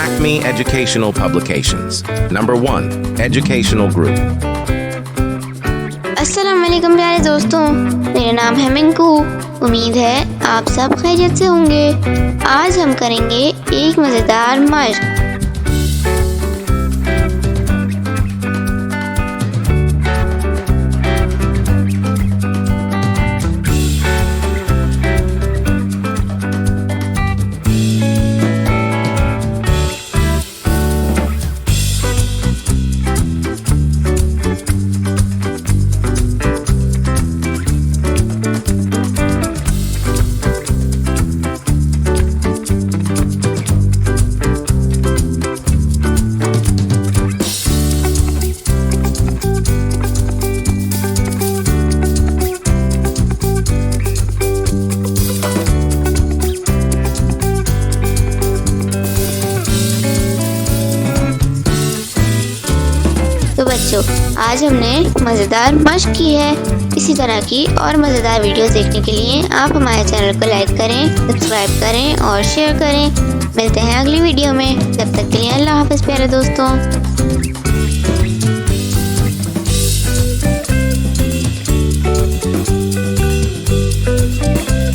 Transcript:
Acme Educational Publications. Number 1. Educational Group. अस्सलाम वालेकुम प्यारे दोस्तों, मेरा नाम है मिंकू। उम्मीद है आप सब खैरियत से होंगे। आज हम करेंगे एक मज़ेदार मशक। तो बच्चों, आज हमने मज़ेदार मशक की है। इसी तरह की और मज़ेदार वीडियोस देखने के लिए आप हमारे चैनल को लाइक करें, सब्सक्राइब करें और शेयर करें। मिलते हैं अगली वीडियो में। जब तक के लिए अल्लाह हाफ़िज़ प्यारे दोस्तों।